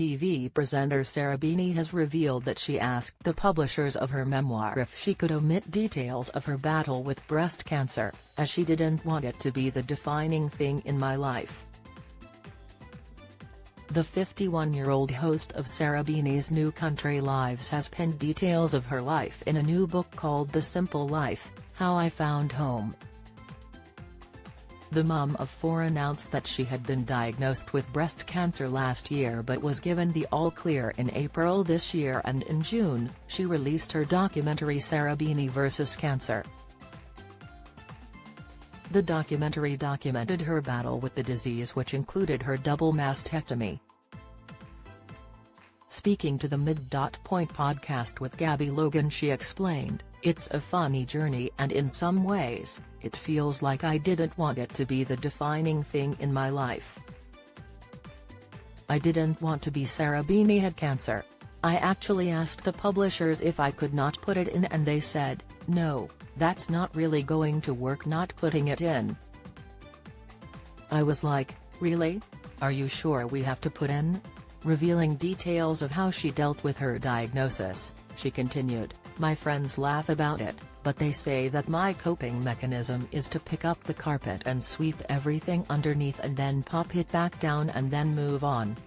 TV presenter Sarah Beeny has revealed that she asked the publishers of her memoir if she could omit details of her battle with breast cancer, as she didn't want it to be the defining thing in my life. The 51-year-old host of Sarah Beeny's New Country Lives has penned details of her life in a new book called The Simple Life: How I Found Home. The mum of four announced that she had been diagnosed with breast cancer last year but was given the all-clear in April this year, and in June, she released her documentary Sarah Beeny vs. Cancer. The documentary documented her battle with the disease, which included her double mastectomy. Speaking to the Mid.Point podcast with Gabby Logan, she explained, "It's a funny journey, and in some ways, it feels like I didn't want it to be the defining thing in my life. I didn't want to be Sarah Beeny had cancer. I actually asked the publishers if I could not put it in, and they said, no, that's not really going to work, not putting it in." I was like, really? Are you sure we have to put in? Revealing details of how she dealt with her diagnosis, she continued, "My friends laugh about it, but they say that my coping mechanism is to pick up the carpet and sweep everything underneath and then pop it back down and then move on.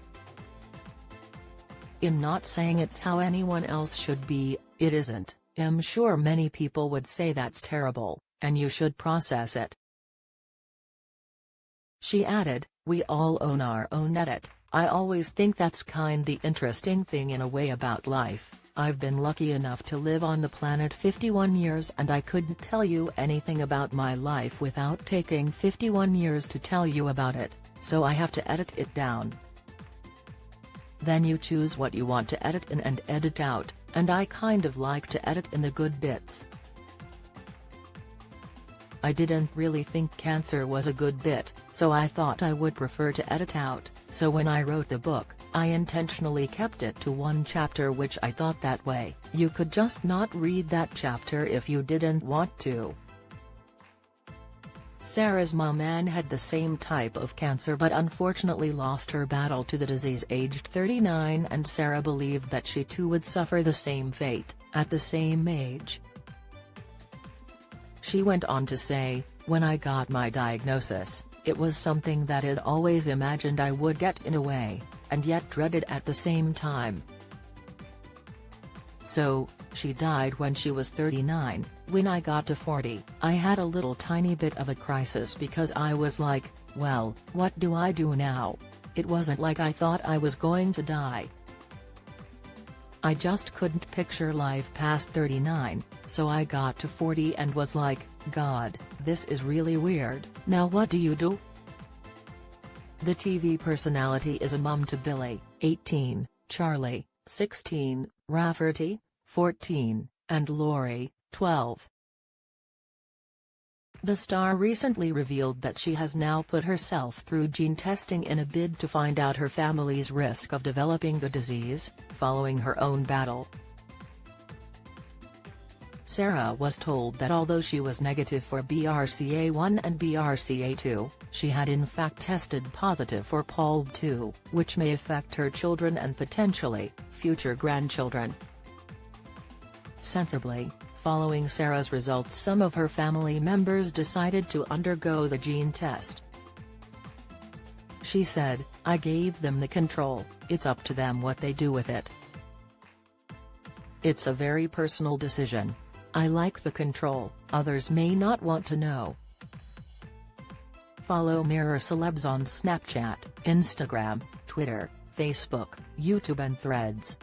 I'm not saying it's how anyone else should be, it isn't. I'm sure many people would say that's terrible, and you should process it." She added, "We all own our own edit. I always think that's the interesting thing in a way about life. I've been lucky enough to live on the planet 51 years, and I couldn't tell you anything about my life without taking 51 years to tell you about it, so I have to edit it down. Then you choose what you want to edit in and edit out, and I kind of like to edit in the good bits. I didn't really think cancer was a good bit, so I thought I would prefer to edit out, so when I wrote the book, I intentionally kept it to one chapter, which I thought that way, you could just not read that chapter if you didn't want to." Sarah's mum Ann had the same type of cancer but unfortunately lost her battle to the disease aged 39, and Sarah believed that she too would suffer the same fate, at the same age. She went on to say, "When I got my diagnosis, it was something that I'd always imagined I would get in a way, and yet dreaded at the same time. So, she died when she was 39, when I got to 40, I had a little tiny bit of a crisis because I was like, well, what do I do now? It wasn't like I thought I was going to die. I just couldn't picture life past 39, so I got to 40 and was like, God, this is really weird, now what do you do?" The TV personality is a mum to Billy, 18, Charlie, 16, Rafferty, 14, and Lori, 12. The star recently revealed that she has now put herself through gene testing in a bid to find out her family's risk of developing the disease, following her own battle. Sarah was told that although she was negative for BRCA1 and BRCA2, she had in fact tested positive for POLB2, which may affect her children and potentially, future grandchildren. Sensibly, following Sarah's results, some of her family members decided to undergo the gene test. She said, "I gave them the control, it's up to them what they do with it. It's a very personal decision. I like the control, others may not want to know." Follow Mirror Celebs on Snapchat, Instagram, Twitter, Facebook, YouTube and Threads.